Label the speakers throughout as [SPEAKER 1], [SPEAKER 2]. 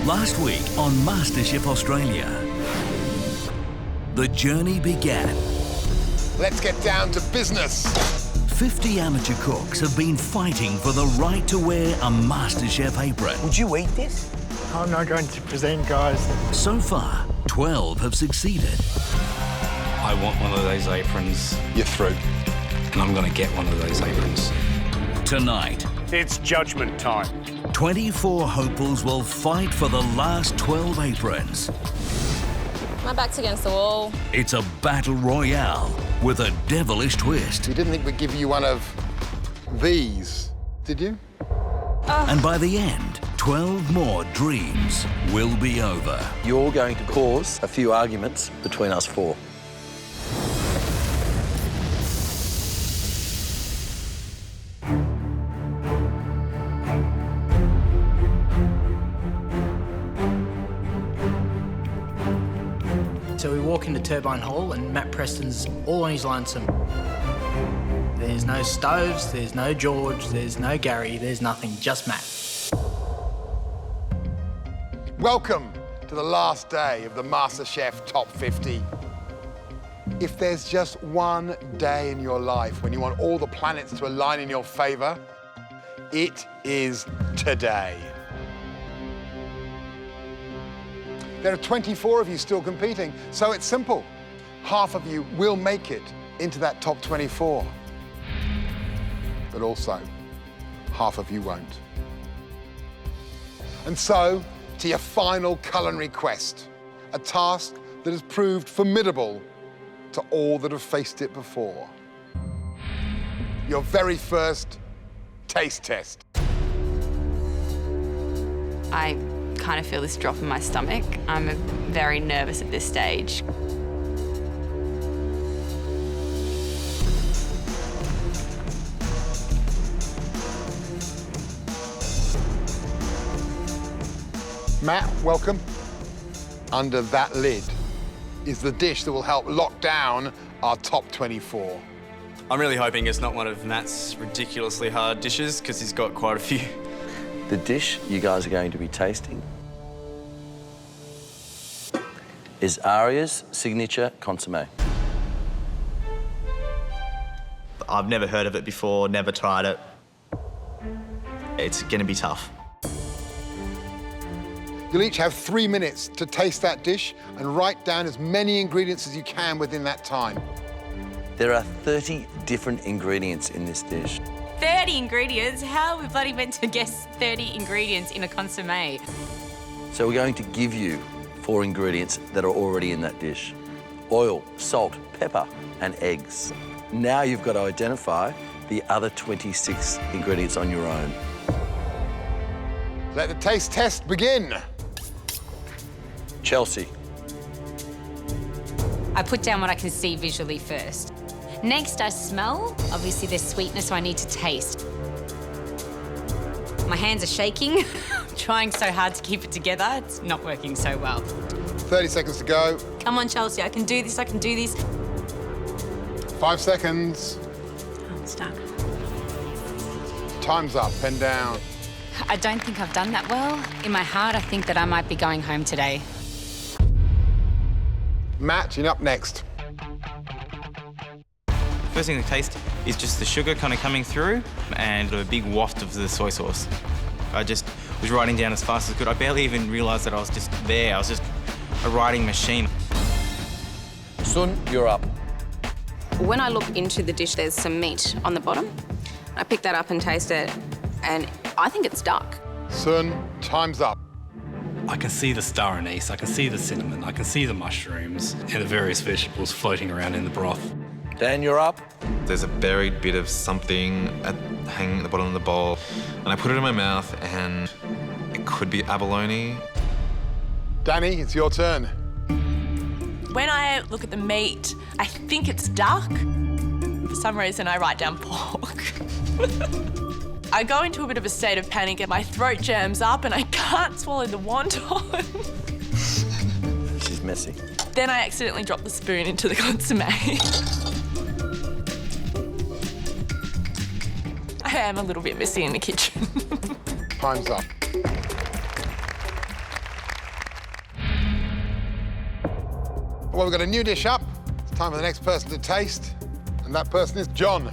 [SPEAKER 1] Last week on MasterChef Australia, the journey began.
[SPEAKER 2] Let's get down to business.
[SPEAKER 1] 50 amateur cooks have been fighting for the right to wear a MasterChef apron.
[SPEAKER 3] Would you eat this?
[SPEAKER 4] I'm not going to present, guys.
[SPEAKER 1] So far, 12 have succeeded.
[SPEAKER 5] I want one of those aprons.
[SPEAKER 2] You're through.
[SPEAKER 5] And I'm going to get one of those aprons.
[SPEAKER 1] Tonight,
[SPEAKER 4] It's judgment time.
[SPEAKER 1] 24 hopefuls will fight for the last 12 aprons.
[SPEAKER 6] My back's against the wall.
[SPEAKER 1] It's a battle royale with a devilish twist.
[SPEAKER 2] We didn't think we'd give you one of these, did you?
[SPEAKER 1] And by the end, 12 more dreams will be over.
[SPEAKER 3] You're going to cause a few arguments between us four.
[SPEAKER 7] So we walk into Turbine Hall and Matt Preston's all on his lonesome. There's no Stoves, there's no George, there's no Gary, there's nothing, just Matt.
[SPEAKER 2] Welcome to the last day of the MasterChef Top 50. If there's just one day in your life when you want all the planets to align in your favor, it is today. There are 24 of you still competing, so it's simple. Half of you will make it into that top 24. But also, half of you won't. And so, to your final culinary quest, a task that has proved formidable to all that have faced it before. Your very first taste test.
[SPEAKER 6] I kind of feel this drop in my stomach. I'm very nervous at this stage.
[SPEAKER 2] Matt, welcome. Under that lid is the dish that will help lock down our top 24.
[SPEAKER 8] I'm really hoping it's not one of Matt's ridiculously hard dishes, because he's got quite a few.
[SPEAKER 3] The dish you guys are going to be tasting is Aria's signature consommé.
[SPEAKER 9] I've never heard of it before, never tried it. It's going to be tough.
[SPEAKER 2] You'll each have 3 minutes to taste that dish and write down as many ingredients as you can within that time.
[SPEAKER 3] There are 30 different ingredients in this dish.
[SPEAKER 6] 30 ingredients? How are we bloody meant to guess 30 ingredients in a consommé?
[SPEAKER 3] So we're going to give you 4 ingredients that are already in that dish. Oil, salt, pepper, and eggs. Now you've got to identify the other 26 ingredients on your own.
[SPEAKER 2] Let the taste test begin.
[SPEAKER 3] Chelsea.
[SPEAKER 6] I put down what I can see visually first. Next, I smell. Obviously, there's sweetness, so I need to taste. My hands are shaking. I'm trying so hard to keep it together. It's not working so well.
[SPEAKER 2] 30 seconds to go.
[SPEAKER 6] Come on, Chelsea, I can do this, I can do this.
[SPEAKER 2] 5 seconds.
[SPEAKER 6] I'm stuck.
[SPEAKER 2] Time's up, pen down.
[SPEAKER 6] I don't think I've done that well. In my heart, I think that I might be going home today.
[SPEAKER 2] Matt, you're up next.
[SPEAKER 8] First thing to taste is just the sugar kind of coming through and a big waft of the soy sauce. I just was writing down as fast as I could. I barely even realised that I was just there. I was just a writing machine.
[SPEAKER 3] Sun, you're up.
[SPEAKER 6] When I look into the dish, there's some meat on the bottom. I pick that up and taste it, and I think it's duck.
[SPEAKER 2] Sun, time's up.
[SPEAKER 5] I can see the star anise, I can see the cinnamon, I can see the mushrooms and the various vegetables floating around in the broth.
[SPEAKER 3] Dan, you're up.
[SPEAKER 10] There's a buried bit of something hanging at the bottom of the bowl, and I put it in my mouth, and it could be abalone.
[SPEAKER 2] Danny, it's your turn.
[SPEAKER 11] When I look at the meat, I think it's duck. For some reason, I write down pork. I go into a bit of a state of panic and my throat jams up and I can't swallow the wonton.
[SPEAKER 3] She's messy.
[SPEAKER 11] Then I accidentally drop the spoon into the consommé. I am a little bit messy in the kitchen.
[SPEAKER 2] Time's up. Well, we've got a new dish up. It's time for the next person to taste, and that person is John.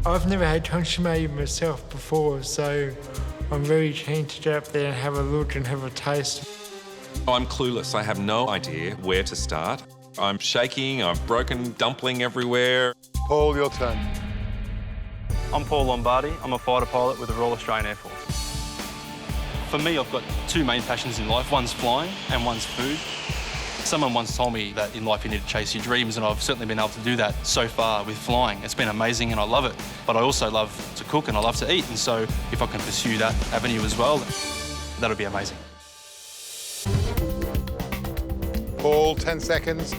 [SPEAKER 4] I've never had consommé myself before, so I'm very keen to get up there and have a look and have a taste.
[SPEAKER 12] I'm clueless. I have no idea where to start. I'm shaking, I've broken dumpling everywhere.
[SPEAKER 2] Paul, your turn.
[SPEAKER 13] I'm Paul Lombardi. I'm a fighter pilot with the Royal Australian Air Force. For me, I've got two main passions in life. One's flying and one's food. Someone once told me that in life you need to chase your dreams, and I've certainly been able to do that so far with flying. It's been amazing and I love it. But I also love to cook and I love to eat, and so if I can pursue that avenue as well, that'll be amazing.
[SPEAKER 2] Paul, 10 seconds.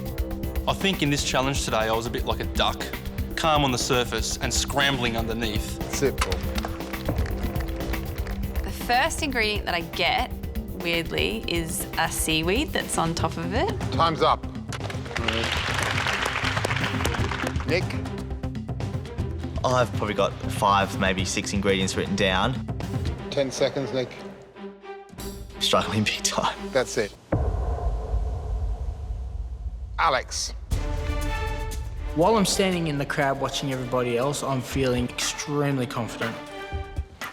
[SPEAKER 13] I think in this challenge today, I was a bit like a duck, calm on the surface and scrambling underneath.
[SPEAKER 2] That's it, Paul.
[SPEAKER 14] The first ingredient that I get, weirdly, is a seaweed that's on top of it.
[SPEAKER 2] Time's up. Nick?
[SPEAKER 9] I've probably got 5, maybe 6 ingredients written down.
[SPEAKER 2] 10 seconds, Nick.
[SPEAKER 9] Struggling big time.
[SPEAKER 2] That's it. Alex.
[SPEAKER 7] While I'm standing in the crowd watching everybody else, I'm feeling extremely confident.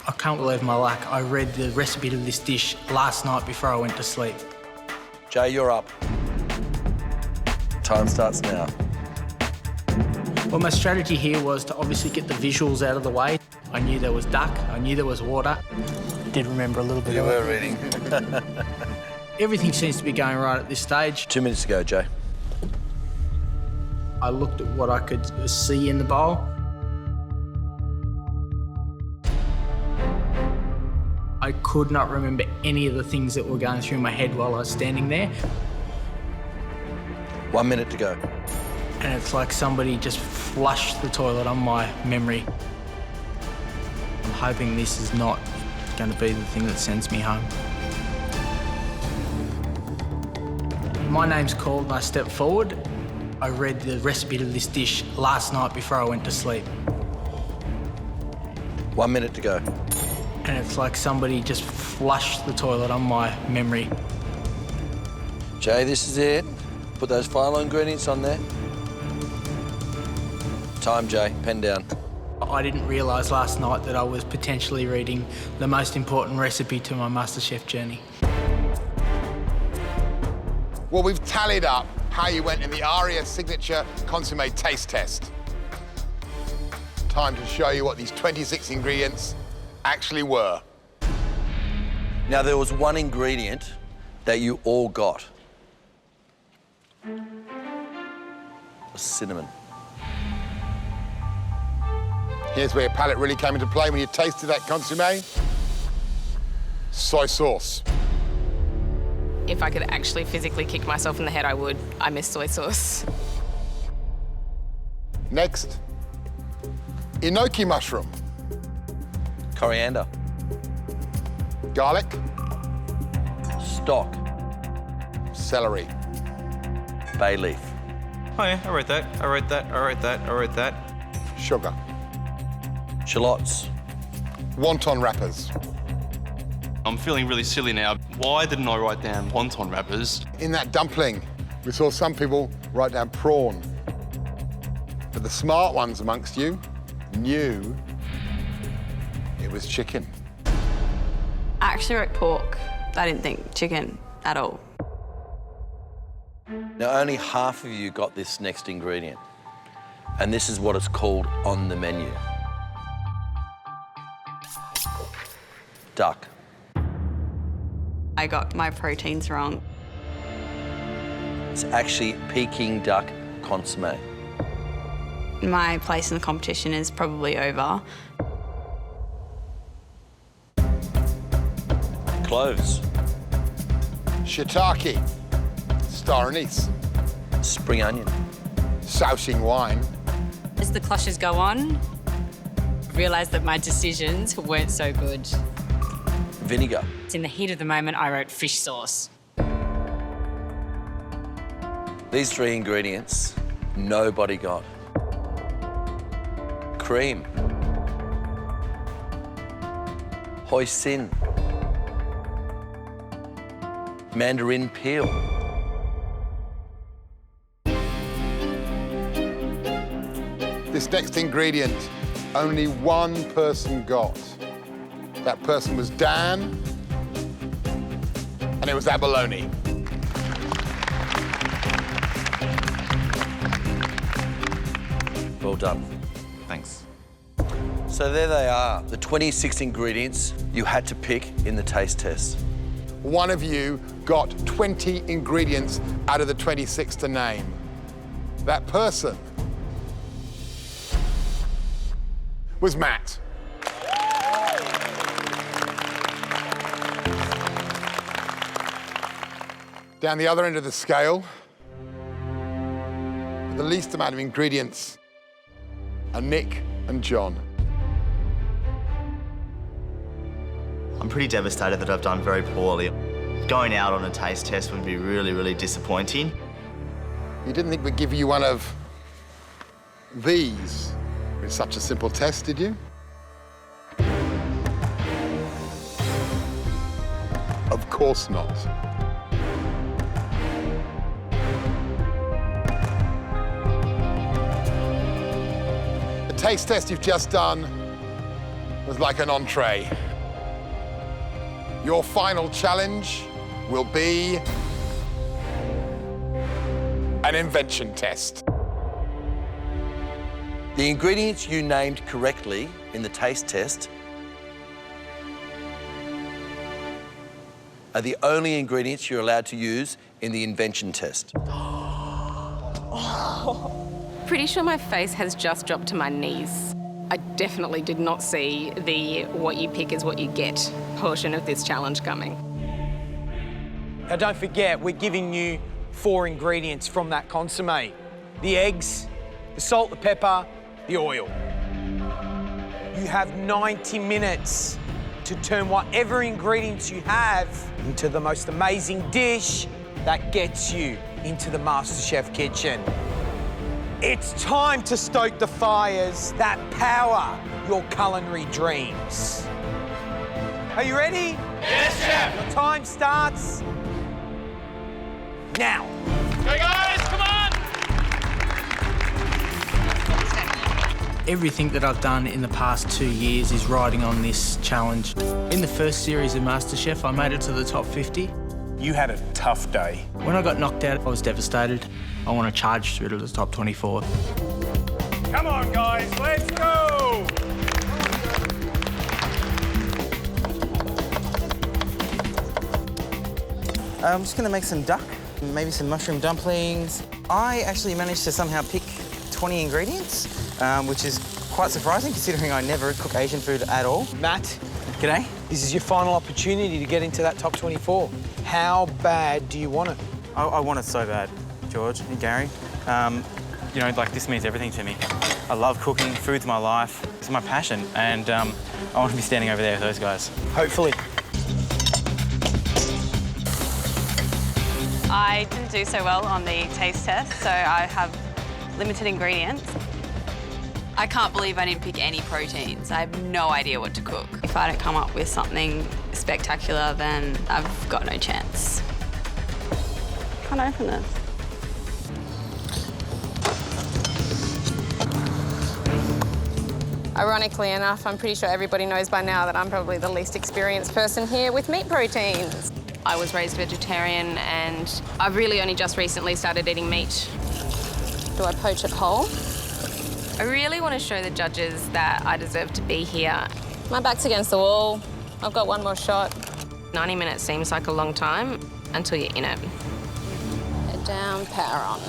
[SPEAKER 7] I can't believe my luck. I read the recipe to this dish last night before I went to sleep.
[SPEAKER 3] Jay, you're up. Time starts now.
[SPEAKER 7] Well, my strategy here was to obviously get the visuals out of the way. I knew there was duck, I knew there was water. Did remember a little bit of it.
[SPEAKER 3] You were reading.
[SPEAKER 7] Everything seems to be going right at this stage.
[SPEAKER 3] 2 minutes to go, Jay.
[SPEAKER 7] I looked at what I could see in the bowl. I could not remember any of the things that were going through my head while I was standing there.
[SPEAKER 3] 1 minute to go.
[SPEAKER 7] And it's like somebody just flushed the toilet on my memory. I'm hoping this is not going to be the thing that sends me home. My name's called and I step forward. I read the recipe to this dish last night before I went to sleep.
[SPEAKER 3] 1 minute to go.
[SPEAKER 7] And it's like somebody just flushed the toilet on my memory.
[SPEAKER 3] Jay, this is it. Put those final ingredients on there. Time, Jay. Pen down.
[SPEAKER 7] I didn't realise last night that I was potentially reading the most important recipe to my MasterChef journey.
[SPEAKER 2] Well, we've tallied up how you went in the Aria Signature Consommé Taste Test. Time to show you what these 26 ingredients actually were.
[SPEAKER 3] Now, there was one ingredient that you all got. Cinnamon.
[SPEAKER 2] Here's where your palate really came into play when you tasted that consommé. Soy sauce.
[SPEAKER 6] If I could actually physically kick myself in the head, I would. I miss soy sauce.
[SPEAKER 2] Next, enoki mushroom.
[SPEAKER 3] Coriander.
[SPEAKER 2] Garlic.
[SPEAKER 3] Stock.
[SPEAKER 2] Celery.
[SPEAKER 3] Bay leaf.
[SPEAKER 8] Oh yeah, I wrote that. I wrote that. I wrote that. I wrote that.
[SPEAKER 2] Sugar.
[SPEAKER 3] Shallots.
[SPEAKER 2] Wonton wrappers.
[SPEAKER 13] I'm feeling really silly now. Why didn't I write down wonton wrappers?
[SPEAKER 2] In that dumpling, we saw some people write down prawn. But the smart ones amongst you knew it was chicken.
[SPEAKER 14] I actually wrote pork. I didn't think chicken at all.
[SPEAKER 3] Now, only half of you got this next ingredient, and this is what it's called on the menu. Duck.
[SPEAKER 14] I got my proteins wrong.
[SPEAKER 3] It's actually Peking duck consommé.
[SPEAKER 14] My place in the competition is probably over.
[SPEAKER 3] Cloves.
[SPEAKER 2] Shiitake. Star anise.
[SPEAKER 3] Spring onion.
[SPEAKER 2] Sousing wine.
[SPEAKER 15] As the clashes go on, I realised that my decisions weren't so good.
[SPEAKER 3] Vinegar.
[SPEAKER 15] In the heat of the moment, I wrote fish sauce.
[SPEAKER 3] These three ingredients, nobody got. Cream. Hoisin. Mandarin peel.
[SPEAKER 2] This next ingredient, only one person got. That person was Dan, and it was abalone.
[SPEAKER 3] Well done.
[SPEAKER 9] Thanks.
[SPEAKER 3] So there they are, the 26 ingredients you had to pick in the taste test.
[SPEAKER 2] One of you got 20 ingredients out of the 26 to name. That person was Matt. Down the other end of the scale, with the least amount of ingredients are Nick and John.
[SPEAKER 9] I'm pretty devastated that I've done very poorly. Going out on a taste test would be really, really disappointing.
[SPEAKER 2] You didn't think we'd give you one of these with such a simple test, did you? Of course not. The taste test you've just done was like an entree. Your final challenge will be an invention test.
[SPEAKER 3] The ingredients you named correctly in the taste test are the only ingredients you're allowed to use in the invention test.
[SPEAKER 6] Pretty sure my face has just dropped to my knees. I definitely did not see the what you pick is what you get portion of this challenge coming.
[SPEAKER 16] Now don't forget, we're giving you 4 ingredients from that consommé. The eggs, the salt, the pepper, the oil. You have 90 minutes to turn whatever ingredients you have into the most amazing dish that gets you into the MasterChef kitchen. It's time to stoke the fires that power your culinary dreams. Are you ready?
[SPEAKER 17] Yes, Chef!
[SPEAKER 16] Your time starts now.
[SPEAKER 17] Hey guys, come on!
[SPEAKER 7] Everything that I've done in the past 2 years is riding on this challenge. In the first series of MasterChef, I made it to the top 50.
[SPEAKER 16] You had a tough day.
[SPEAKER 7] When I got knocked out, I was devastated. I want to charge through to the top 24.
[SPEAKER 17] Come on, guys, let's go!
[SPEAKER 18] I'm just going to make some duck, maybe some mushroom dumplings. I actually managed to somehow pick 20 ingredients, which is quite surprising considering I never cook Asian food at all.
[SPEAKER 16] Matt, g'day. This is your final opportunity to get into that top 24. How bad do you want it?
[SPEAKER 18] I want it so bad, George and Gary.
[SPEAKER 8] You know, like, this means everything to me. I love cooking, food's my life, it's my passion, and I want to be standing over there with those guys.
[SPEAKER 16] Hopefully.
[SPEAKER 14] I didn't do so well on the taste test, so I have limited ingredients. I can't believe I didn't pick any proteins. I have no idea what to cook. If I don't come up with something spectacular, then I've got no chance. Can't open this.
[SPEAKER 6] Ironically enough, I'm pretty sure everybody knows by now that I'm probably the least experienced person here with meat proteins. I was raised vegetarian and I've really only just recently started eating meat. Do I poach it whole? I really want to show the judges that I deserve to be here. My back's against the wall. I've got one more shot. 90 minutes seems like a long time until you're in it. Head down, power on.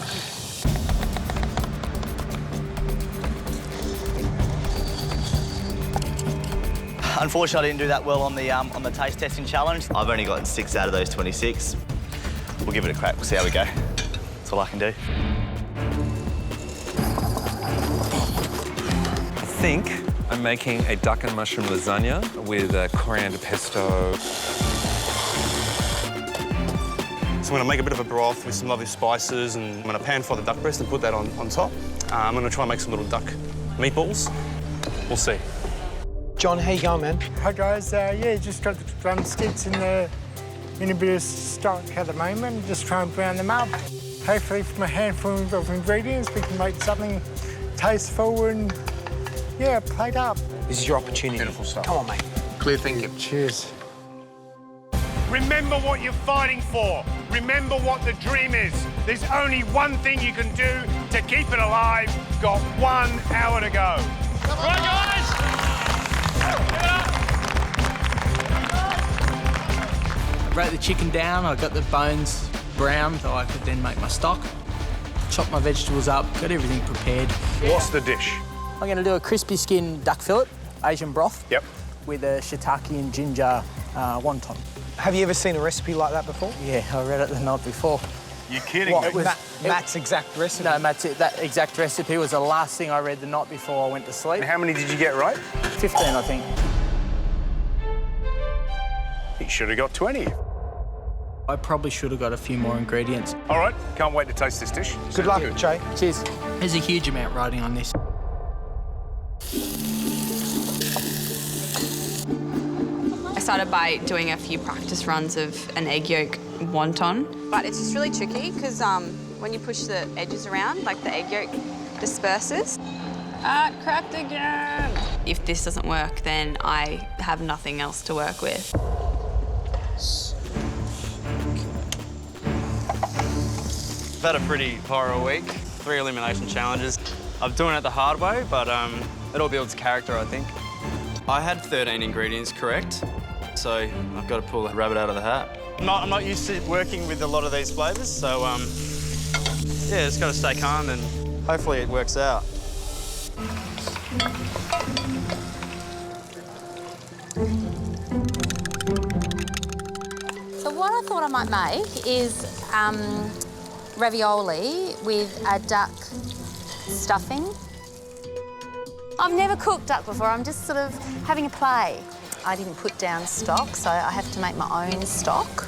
[SPEAKER 9] Unfortunately, I didn't do that well on the taste testing challenge. I've only gotten 6 out of those 26. We'll give it a crack. We'll see how we go. That's all I can do.
[SPEAKER 12] I think I'm making a duck and mushroom lasagna with coriander pesto.
[SPEAKER 13] So I'm going to make a bit of a broth with some lovely spices, and I'm going to pan fry the duck breast and put that on top. I'm going to try and make some little duck meatballs. We'll see.
[SPEAKER 16] John, how you going, man?
[SPEAKER 4] Hi guys, yeah, just got the drumsticks in a bit of stock at the moment. Just trying to brown them up. Hopefully from a handful of ingredients we can make something
[SPEAKER 17] tasteful and, yeah, played up.
[SPEAKER 16] This is your opportunity.
[SPEAKER 2] Beautiful stuff.
[SPEAKER 16] Come on, mate.
[SPEAKER 2] Clear thinking.
[SPEAKER 17] Cheers. Remember what you're fighting for. Remember what the dream is. There's only one thing you can do to keep it alive. Got 1 hour to go. Right, guys?
[SPEAKER 7] I broke the chicken down, I got the bones browned so I could then make my stock. Chopped my vegetables up, got everything prepared.
[SPEAKER 17] What's the dish?
[SPEAKER 7] I'm going to do a crispy skin duck fillet, Asian broth.
[SPEAKER 17] Yep.
[SPEAKER 7] With a shiitake and ginger wonton.
[SPEAKER 16] Have you ever seen a recipe like that before?
[SPEAKER 7] Yeah, I read it the night before.
[SPEAKER 17] You're kidding
[SPEAKER 16] What,
[SPEAKER 17] me?
[SPEAKER 16] it was Matt's exact recipe?
[SPEAKER 7] No, that exact recipe was the last thing I read the night before I went to sleep.
[SPEAKER 17] And how many did you get right?
[SPEAKER 7] 15, I think.
[SPEAKER 17] You should have got 20.
[SPEAKER 7] I probably should have got a few more ingredients.
[SPEAKER 17] All right, can't wait to taste this dish.
[SPEAKER 16] Good luck, Jay.
[SPEAKER 7] Cheers. There's a huge amount riding on this.
[SPEAKER 14] I started by doing a few practice runs of an egg yolk wonton. But it's just really tricky because when you push the edges around, like the egg yolk disperses. Cracked again. If this doesn't work, then I have nothing else to work with.
[SPEAKER 19] I've had a pretty horror week. 3 elimination challenges. I'm doing it the hard way, but it all builds character, I think. I had 13 ingredients correct, so I've got to pull the rabbit out of the hat. I'm not used to working with a lot of these flavours, so yeah, just got to stay calm and hopefully it works out.
[SPEAKER 20] So what I thought I might make is ravioli with a duck stuffing. I've never cooked duck before, I'm just sort of having a play. I didn't put down stock, so I have to make my own stock.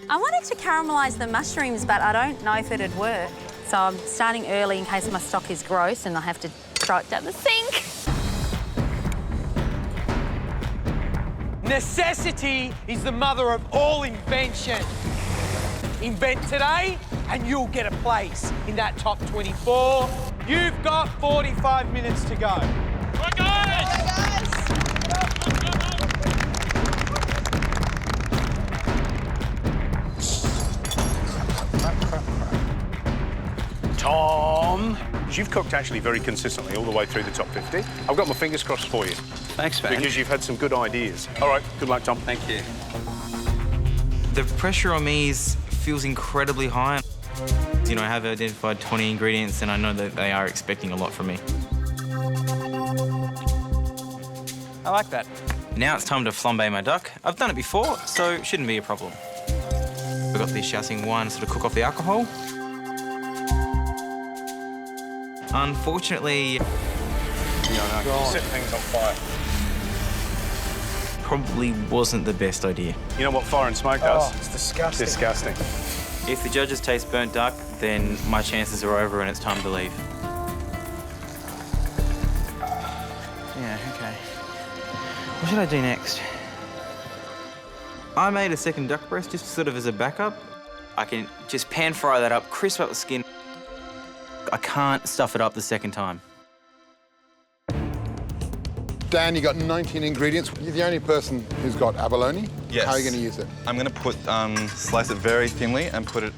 [SPEAKER 20] I wanted to caramelise the mushrooms, but I don't know if it'd work. So I'm starting early in case my stock is gross and I have to throw it down the sink.
[SPEAKER 16] Necessity is the mother of all invention. Invent today and you'll get a place in that top 24. You've got 45 minutes to go.
[SPEAKER 17] Right, guys! Tom, you've cooked actually very consistently all the way through the top 50. I've got my fingers crossed for you.
[SPEAKER 19] Thanks, man.
[SPEAKER 17] Because you've had some good ideas. All right, good luck, Tom.
[SPEAKER 19] Thank you.
[SPEAKER 8] The pressure on me feels incredibly high. You know, I have identified 20 ingredients and I know that they are expecting a lot from me. I like that. Now it's time to flambe my duck. I've done it before, so it shouldn't be a problem. We've got the Shaoxing wine to sort of cook off the alcohol. Unfortunately...
[SPEAKER 17] Yeah, I know. Set things on fire.
[SPEAKER 8] Probably wasn't the best idea.
[SPEAKER 17] You know what fire and smoke does?
[SPEAKER 16] Oh, it's disgusting.
[SPEAKER 17] Disgusting.
[SPEAKER 8] If the judges taste burnt duck, then my chances are over and it's time to leave. Yeah, okay. What should I do next? I made a second duck breast just sort of as a backup. I can just pan fry that up, crisp up the skin. I can't stuff it up the second time.
[SPEAKER 2] Dan, you got 19 ingredients. You're the only person who's got abalone.
[SPEAKER 10] Yes.
[SPEAKER 2] How are you going to use it?
[SPEAKER 10] I'm going to put slice it very thinly and put it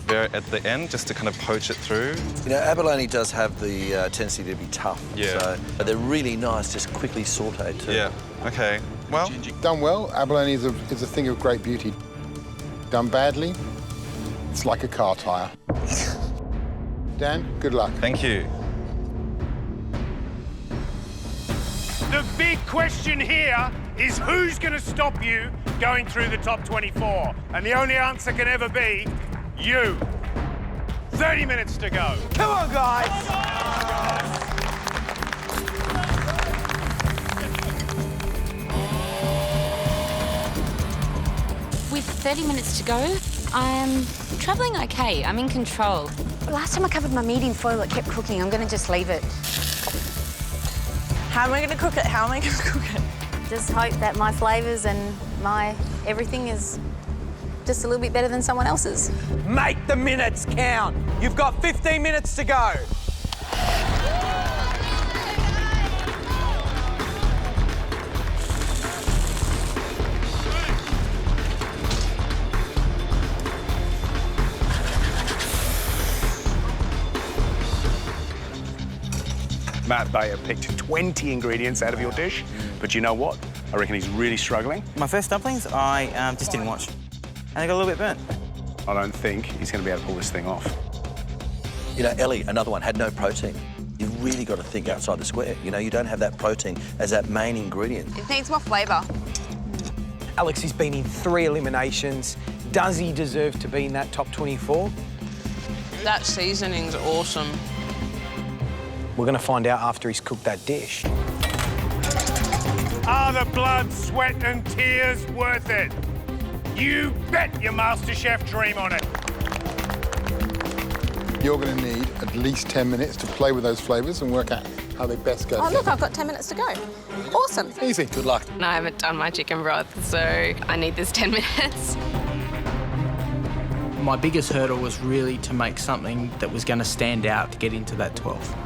[SPEAKER 10] very at the end just to kind of poach it through.
[SPEAKER 3] You know, abalone does have the tendency to be tough.
[SPEAKER 10] Yeah.
[SPEAKER 3] So, but they're really nice, just quickly sautéed too.
[SPEAKER 10] Yeah. Okay. Well,
[SPEAKER 2] done well. Abalone is a thing of great beauty. Done badly, it's like a car tyre. Dan, good luck.
[SPEAKER 10] Thank you.
[SPEAKER 17] The big question here is who's going to stop you going through the top 24? And the only answer can ever be you. 30 minutes to go.
[SPEAKER 16] Come on, guys.
[SPEAKER 20] With 30 minutes to go, I'm travelling okay. I'm in control. Last time I covered my meat in foil, it kept cooking. I'm going to just leave it.
[SPEAKER 11] How am I going to cook it? How am I going to cook it?
[SPEAKER 20] Just hope that my flavours and my everything is just a little bit better than someone else's.
[SPEAKER 16] Make the minutes count. You've got 15 minutes to go.
[SPEAKER 17] Matt Bayer picked 20 ingredients out of your dish, but you know what? I reckon he's really struggling.
[SPEAKER 18] My first dumplings, I just didn't watch. And they got a little bit burnt.
[SPEAKER 17] I don't think he's going to be able to pull this thing off.
[SPEAKER 3] You know, Ellie, another one, had no protein. You've really got to think outside the square. You know, you don't have that protein as that main ingredient.
[SPEAKER 6] It needs more flavour.
[SPEAKER 16] Alex has been in 3 eliminations. Does he deserve to be in that top 24?
[SPEAKER 11] That seasoning's awesome.
[SPEAKER 16] We're going to find out after he's cooked that dish.
[SPEAKER 17] Are the blood, sweat and tears worth it? You bet your MasterChef dream on it.
[SPEAKER 2] You're going to need at least 10 minutes to play with those flavours and work out how they best go
[SPEAKER 6] Oh,
[SPEAKER 2] together.
[SPEAKER 6] look, I've got 10 minutes to go. Awesome.
[SPEAKER 2] Easy. Good luck.
[SPEAKER 6] And I haven't done my chicken broth, so I need this 10 minutes.
[SPEAKER 7] My biggest hurdle was really to make something that was going to stand out to get into that 12.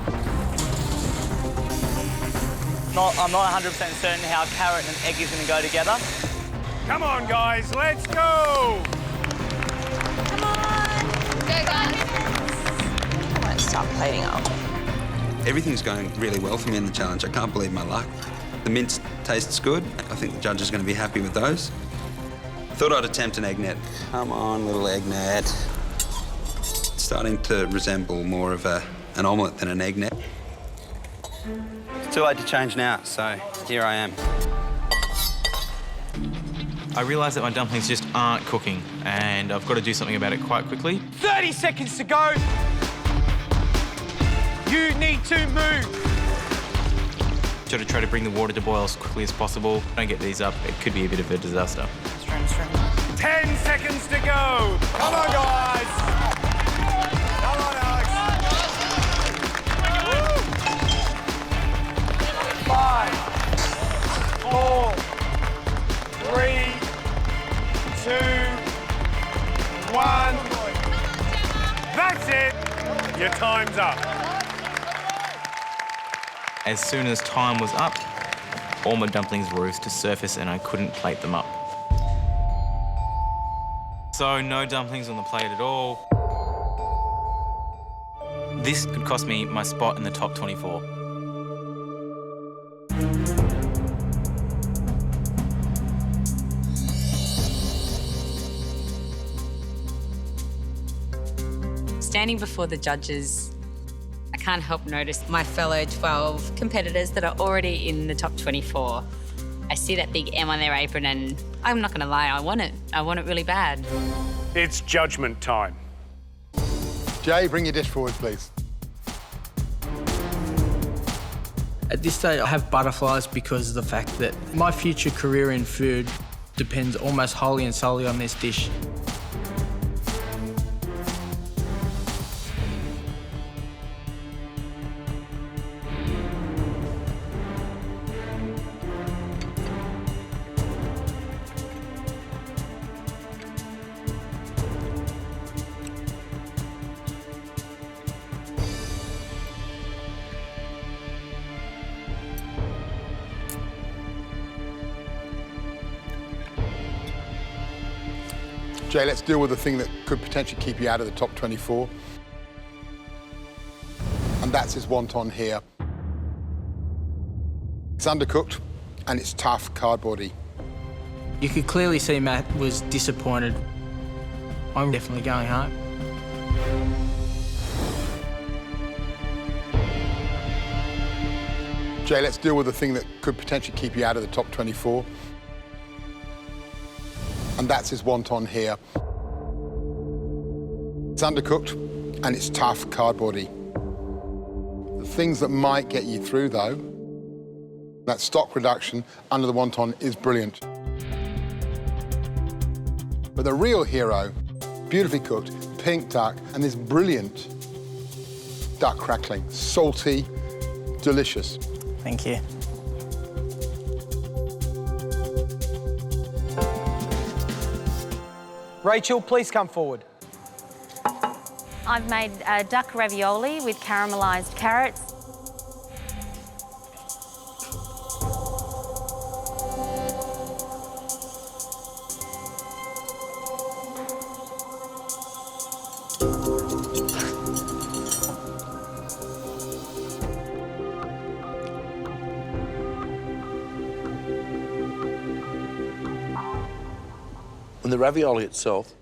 [SPEAKER 9] I'm not 100% certain how carrot and egg is going to go together.
[SPEAKER 17] Come on, guys, let's go!
[SPEAKER 6] Come on! Go, guys!
[SPEAKER 11] I might start plating up.
[SPEAKER 21] Everything's going really well for me in the challenge. I can't believe my luck. The mince tastes good. I think the judge is going to be happy with those. Thought I'd attempt an egg net. Come on, little egg net. It's starting to resemble more of an omelette than an egg net. It's too late to change now, so here I am.
[SPEAKER 8] I realise that my dumplings just aren't cooking, and I've got to do something about it quite quickly.
[SPEAKER 16] 30 seconds to go. You need to move.
[SPEAKER 8] Got to try to bring the water to boil as quickly as possible. Don't get these up, it could be a bit of a disaster.
[SPEAKER 17] 10 seconds to go. Come on, guys. Come on, Alex. 5, 4, 3, 2, 1. That's it. Your time's up.
[SPEAKER 8] As soon as time was up, all my dumplings rose to surface and I couldn't plate them up. So no dumplings on the plate at all. This could cost me my spot in the top 24.
[SPEAKER 15] Standing before the judges, I can't help notice my fellow 12 competitors that are already in the top 24. I see that big M on their apron and I'm not gonna lie, I want it. I want it really bad.
[SPEAKER 17] It's judgment time.
[SPEAKER 2] Jay, bring your dish forward, please.
[SPEAKER 7] At this stage, I have butterflies because of the fact that my future career in food depends almost wholly and solely on this dish.
[SPEAKER 2] Jay, let's deal with the thing that could potentially keep you out of the top 24. And that's his wonton here. It's undercooked and it's tough, cardboardy.
[SPEAKER 7] You could clearly see Matt was disappointed. I'm definitely going home.
[SPEAKER 2] Jay, let's deal with the thing that could potentially keep you out of the top 24. And that's his wonton here. It's undercooked and it's tough, cardboardy. The things that might get you through, though, that stock reduction under the wonton is brilliant. But the real hero, beautifully cooked, pink duck, and this brilliant duck crackling. Salty, delicious.
[SPEAKER 18] Thank you.
[SPEAKER 16] Rachel, please come forward.
[SPEAKER 20] I've made duck ravioli with caramelised carrots.
[SPEAKER 3] And the ravioli itself,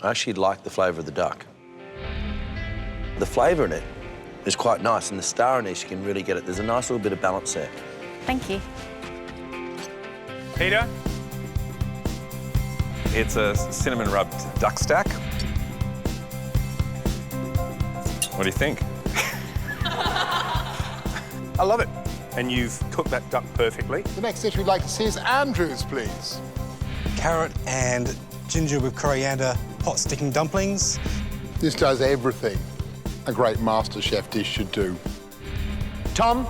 [SPEAKER 3] I actually like the flavour of the duck. The flavour in it is quite nice, and the star anise, you can really get it. There's a nice little bit of balance there.
[SPEAKER 20] Thank you.
[SPEAKER 17] Peter?
[SPEAKER 12] It's a cinnamon rubbed duck stack. What do you think?
[SPEAKER 17] I love it. And you've cooked that duck perfectly.
[SPEAKER 2] The next dish we'd like to see is Andrew's, please.
[SPEAKER 1] Carrot and ginger with coriander pot sticking dumplings.
[SPEAKER 2] This does everything a great MasterChef dish should do.
[SPEAKER 16] Tom?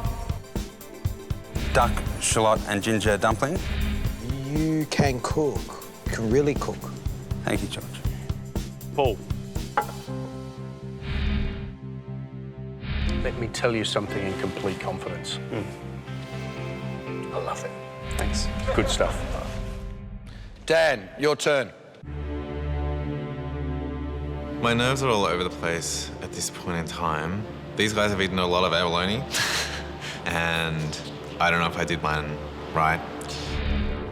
[SPEAKER 21] Duck, shallot and ginger dumpling.
[SPEAKER 1] You can cook. You can really cook.
[SPEAKER 21] Thank you, George.
[SPEAKER 17] Paul?
[SPEAKER 22] Let me tell you something in complete confidence. I love it. Thanks. Good stuff.
[SPEAKER 3] Dan, your turn.
[SPEAKER 10] My nerves are all over the place at this point in time. These guys have eaten a lot of abalone, and I don't know if I did mine right.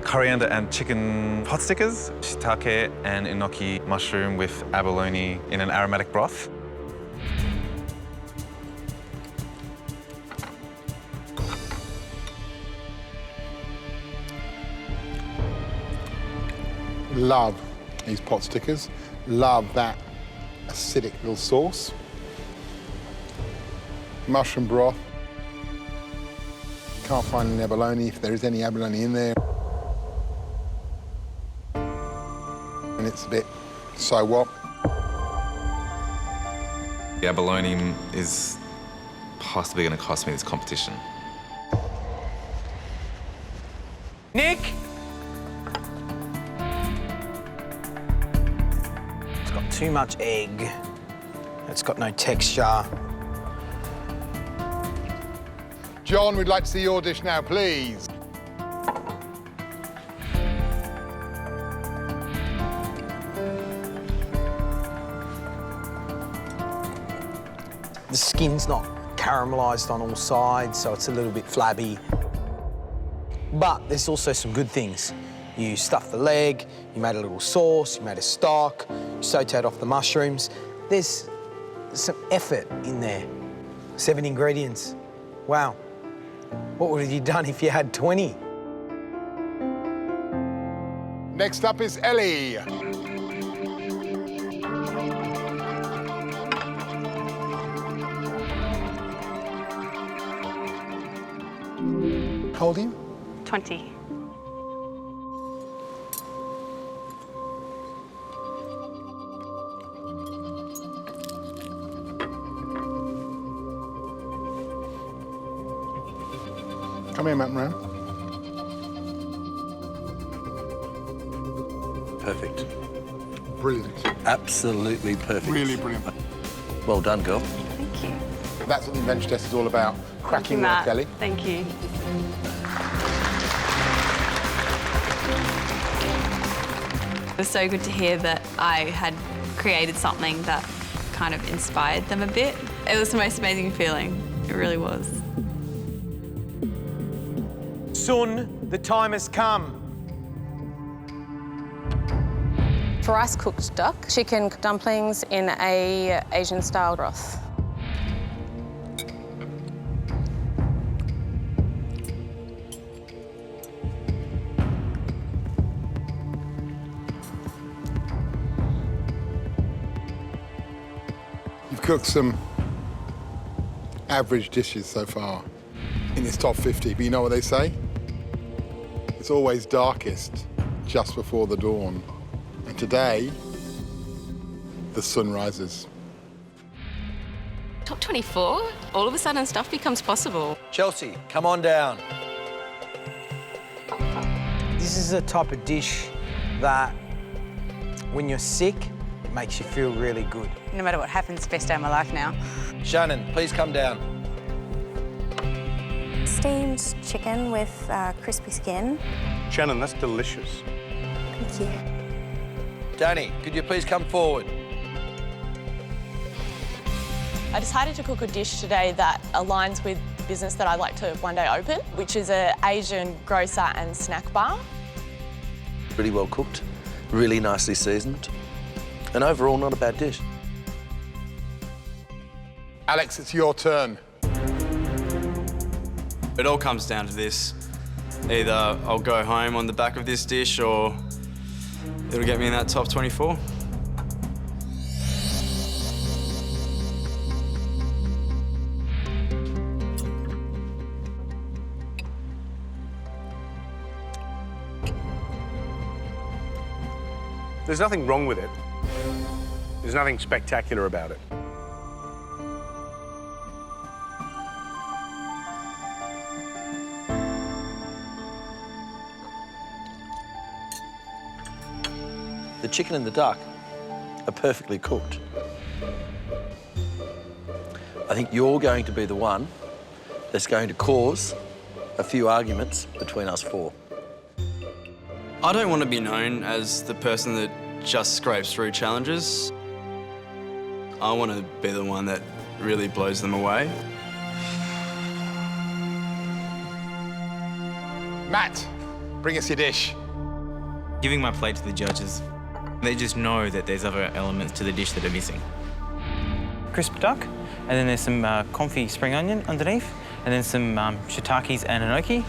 [SPEAKER 10] Coriander and chicken pot stickers, shiitake and enoki mushroom with abalone in an aromatic broth.
[SPEAKER 2] Love these pot stickers. Love that acidic little sauce. Mushroom broth. Can't find any abalone, if there is any abalone in there. And it's a bit so what.
[SPEAKER 10] The abalone is possibly going to cost me this competition.
[SPEAKER 16] Nick? It's got too much egg. It's got no texture.
[SPEAKER 2] John, we'd like to see your dish now, please.
[SPEAKER 16] The skin's not caramelised on all sides, so it's a little bit flabby. But there's also some good things. You stuffed the leg, you made a little sauce, you made a stock, you sautéed off the mushrooms. There's some effort in there. 7 ingredients. Wow. What would have you done if you had 20?
[SPEAKER 2] Next up is Ellie. How old are you?
[SPEAKER 14] 20.
[SPEAKER 2] Come here, Matt Moran.
[SPEAKER 3] Perfect.
[SPEAKER 2] Brilliant.
[SPEAKER 3] Absolutely perfect.
[SPEAKER 2] Really brilliant.
[SPEAKER 3] Well done, girl.
[SPEAKER 14] Thank you.
[SPEAKER 2] That's what the Invention test is all about. Cracking
[SPEAKER 14] Thank
[SPEAKER 2] work,
[SPEAKER 14] you,
[SPEAKER 2] Ellie.
[SPEAKER 14] Matt. Thank you. It was so good to hear that I had created something that kind of inspired them a bit. It was the most amazing feeling. It really was.
[SPEAKER 16] Sun, the time has come.
[SPEAKER 6] For rice cooked duck, chicken dumplings in a Asian style broth.
[SPEAKER 2] You've cooked some average dishes so far in this top 50, but you know what they say? It's always darkest just before the dawn. And today, the sun rises.
[SPEAKER 6] Top 24? All of a sudden stuff becomes possible.
[SPEAKER 3] Chelsea, come on down.
[SPEAKER 16] This is a type of dish that, when you're sick, it makes you feel really good.
[SPEAKER 14] No matter what happens, best day of my life now.
[SPEAKER 3] Shannon, please come down.
[SPEAKER 20] Steamed chicken with crispy skin.
[SPEAKER 22] Shannon, that's delicious.
[SPEAKER 20] Thank you.
[SPEAKER 3] Danny, could you please come forward?
[SPEAKER 11] I decided to cook a dish today that aligns with the business that I'd like to one day open, which is an Asian grocer and snack bar.
[SPEAKER 3] pretty well cooked, really nicely seasoned, and overall not a bad dish.
[SPEAKER 2] Alex, it's your turn.
[SPEAKER 19] It all comes down to this. Either I'll go home on the back of this dish or it'll get me in that top 24.
[SPEAKER 22] There's nothing wrong with it. There's nothing spectacular about it.
[SPEAKER 3] The chicken and the duck are perfectly cooked. I think you're going to be the one that's going to cause a few arguments between us four.
[SPEAKER 19] I don't want to be known as the person that just scrapes through challenges. I want to be the one that really blows them away.
[SPEAKER 2] Matt, bring us your dish.
[SPEAKER 8] Giving my plate to the judges, they just know that there's other elements to the dish that are missing.
[SPEAKER 5] Crisp duck, and then there's some confit spring onion underneath, and then some shiitakes and enoki.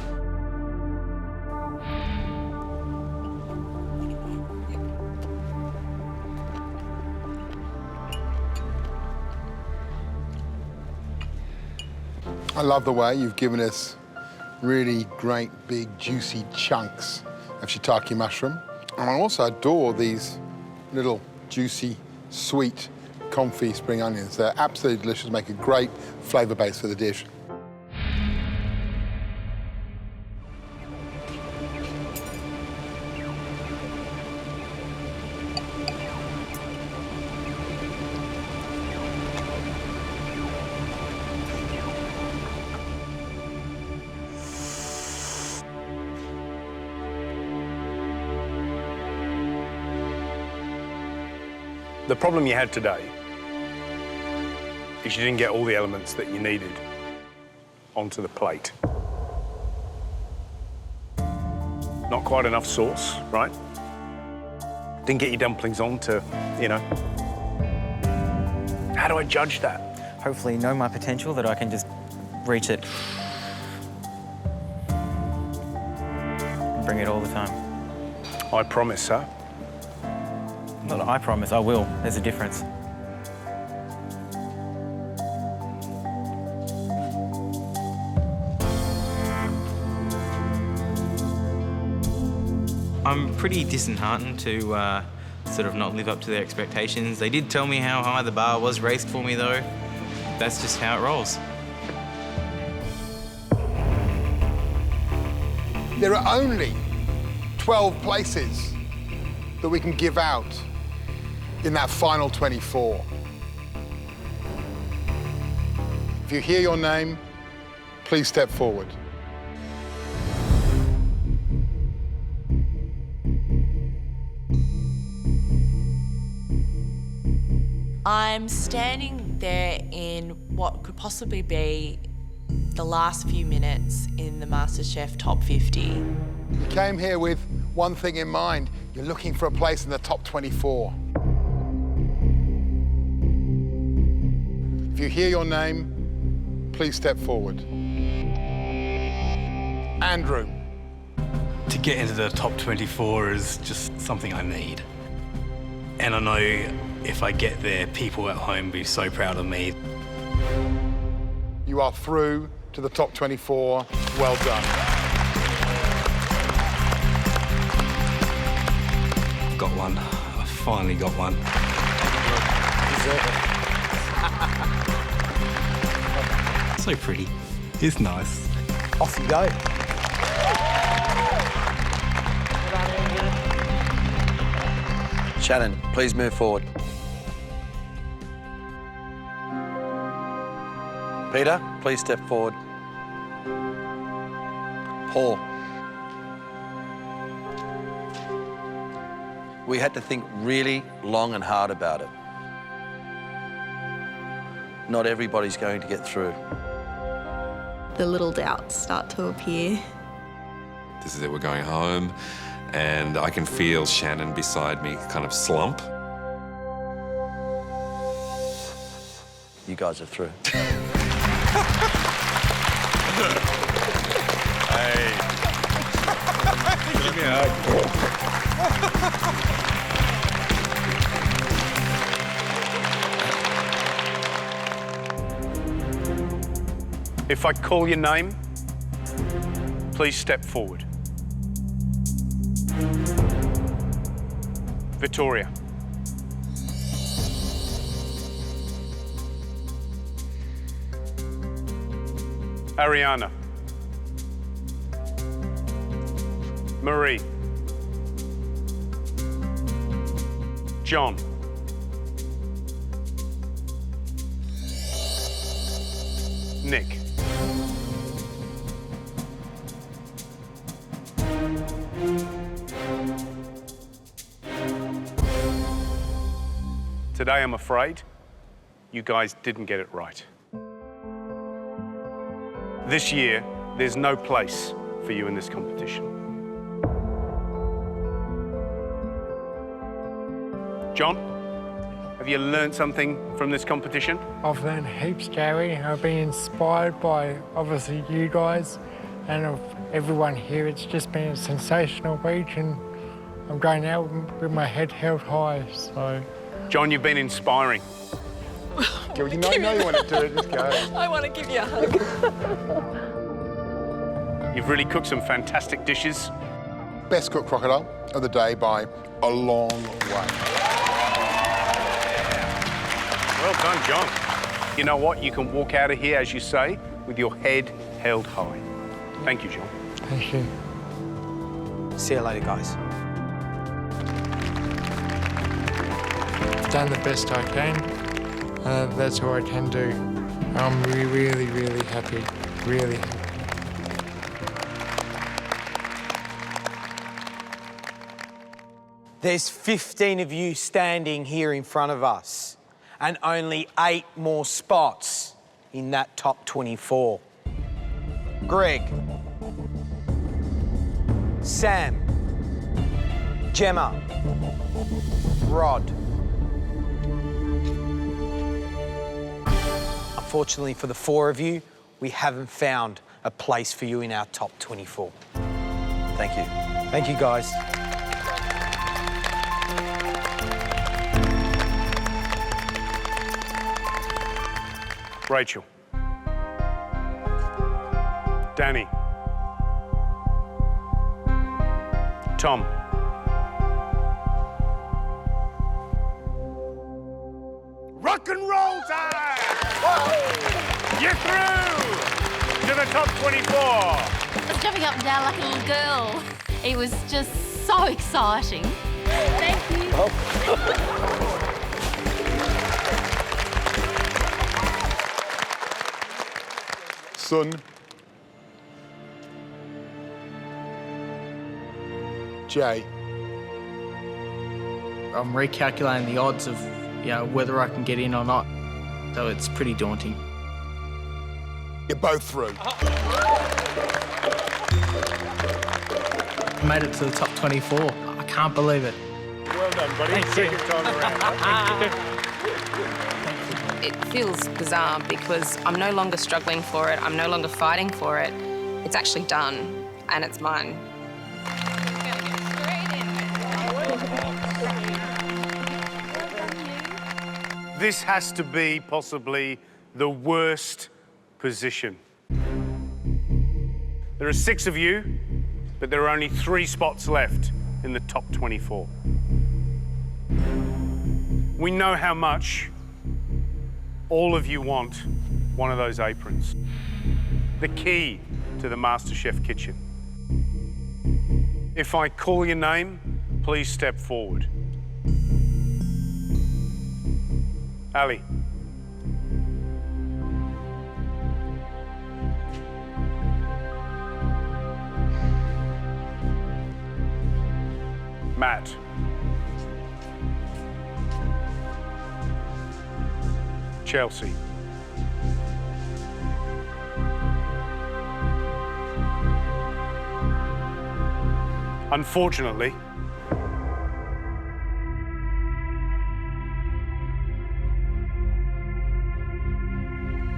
[SPEAKER 2] I love the way you've given us really great, big, juicy chunks of shiitake mushroom. And I also adore these little juicy, sweet, confit spring onions. They're absolutely delicious, make a great flavour base for the dish.
[SPEAKER 22] The problem you had today is you didn't get all the elements that you needed onto the plate. Not quite enough sauce, right? Didn't get your dumplings on to, you know. How do I judge that?
[SPEAKER 5] Hopefully know my potential, that I can just reach it. Bring it all the time.
[SPEAKER 22] I promise, sir.
[SPEAKER 5] Not I promise, I will. There's a difference.
[SPEAKER 8] I'm pretty disheartened to sort of not live up to their expectations. They did tell me how high the bar was raised for me, though. That's just how it rolls.
[SPEAKER 2] There are only 12 places that we can give out in that final 24. If you hear your name, please step forward.
[SPEAKER 11] I'm standing there in what could possibly be the last few minutes in the MasterChef Top 50.
[SPEAKER 2] You came here with one thing in mind. You're looking for a place in the top 24. If you hear your name, please step forward. Andrew.
[SPEAKER 13] To get into the top 24 is just something I need. And I know if I get there, people at home will be so proud of me.
[SPEAKER 2] You are through to the top 24. Well done.
[SPEAKER 13] Got one. I finally got one. So pretty. It's nice.
[SPEAKER 16] Off you go.
[SPEAKER 3] Shannon, please move forward. Peter, please step forward. Paul. We had to think really long and hard about it. Not everybody's going to get through.
[SPEAKER 23] The little doubts start to appear.
[SPEAKER 12] This is it, we're going home. and I can feel Shannon beside me kind of slump.
[SPEAKER 3] You guys are through.
[SPEAKER 22] Hey. Give me a hug.
[SPEAKER 17] If I call your name, please step forward. Victoria. Ariana. Marie. John. Nick. Today, I'm afraid, you guys didn't get it right. This year, there's no place for you in this competition. John, have you learned something from this competition?
[SPEAKER 4] I've learned heaps, Gary. I've been inspired by, obviously, you guys and of everyone here. It's just been a sensational week, and I'm going out with my head held high, so...
[SPEAKER 17] John, you've been inspiring.
[SPEAKER 2] You know you want to do it, just go.
[SPEAKER 11] I want to give you a hug.
[SPEAKER 17] You've really cooked some fantastic dishes.
[SPEAKER 2] Best cooked crocodile of the day by a long way.
[SPEAKER 17] Well done, John. You know what? You can walk out of here, as you say, with your head held high. Thank you, John.
[SPEAKER 4] Thank you.
[SPEAKER 16] See you later, guys.
[SPEAKER 4] I've done the best I can. That's all I can do. I'm really, really happy. Really happy.
[SPEAKER 16] There's 15 of you standing here in front of us, and only 8 more spots in that top 24. Greg, Sam, Gemma, Rod. Unfortunately for the 4 of you, we haven't found a place for you in our top 24.
[SPEAKER 3] Thank you.
[SPEAKER 16] Thank you, guys.
[SPEAKER 17] Rachel. Danny. Tom. Rock and roll time! You're through to the top 24.
[SPEAKER 9] I was jumping up and down like a little girl. It was just so exciting. Thank you.
[SPEAKER 2] Sun. Jay.
[SPEAKER 7] I'm recalculating the odds of, whether I can get in or not. So it's pretty daunting.
[SPEAKER 2] You're both through.
[SPEAKER 7] I made it to the top 24. I can't believe it.
[SPEAKER 17] Well done, buddy. Second time around.
[SPEAKER 6] It feels bizarre because I'm no longer struggling for it. I'm no longer fighting for it. It's actually done, and it's mine.
[SPEAKER 17] This has to be possibly the worst position. There are 6 of you, but there are only 3 spots left in the top 24. We know how much all of you want one of those aprons. The key to the MasterChef Kitchen. If I call your name, please step forward. Ali. Matt. Chelsea. Unfortunately,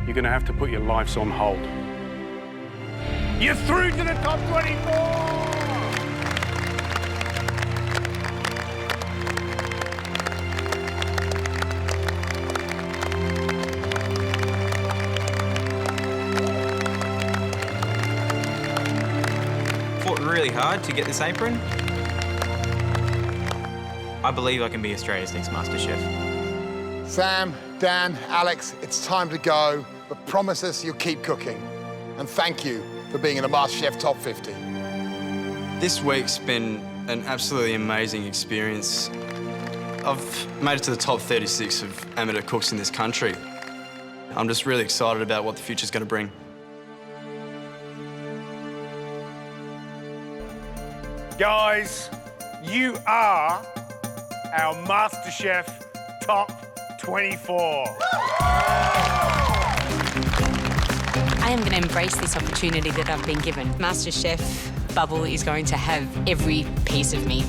[SPEAKER 17] you're going to have to put your lives on hold. You're through to the top 24!
[SPEAKER 8] Fought really hard to get this apron. I believe I can be Australia's next MasterChef.
[SPEAKER 2] Sam, Dan, Alex, it's time to go, but promise us you'll keep cooking. And thank you for being in the MasterChef Top 50.
[SPEAKER 19] This week's been an absolutely amazing experience. I've made it to the top 36 of amateur cooks in this country. I'm just really excited about what the future's going to bring.
[SPEAKER 17] Guys, you are our MasterChef Top 24.
[SPEAKER 15] I am going to embrace this opportunity that I've been given. MasterChef bubble is going to have every piece of me.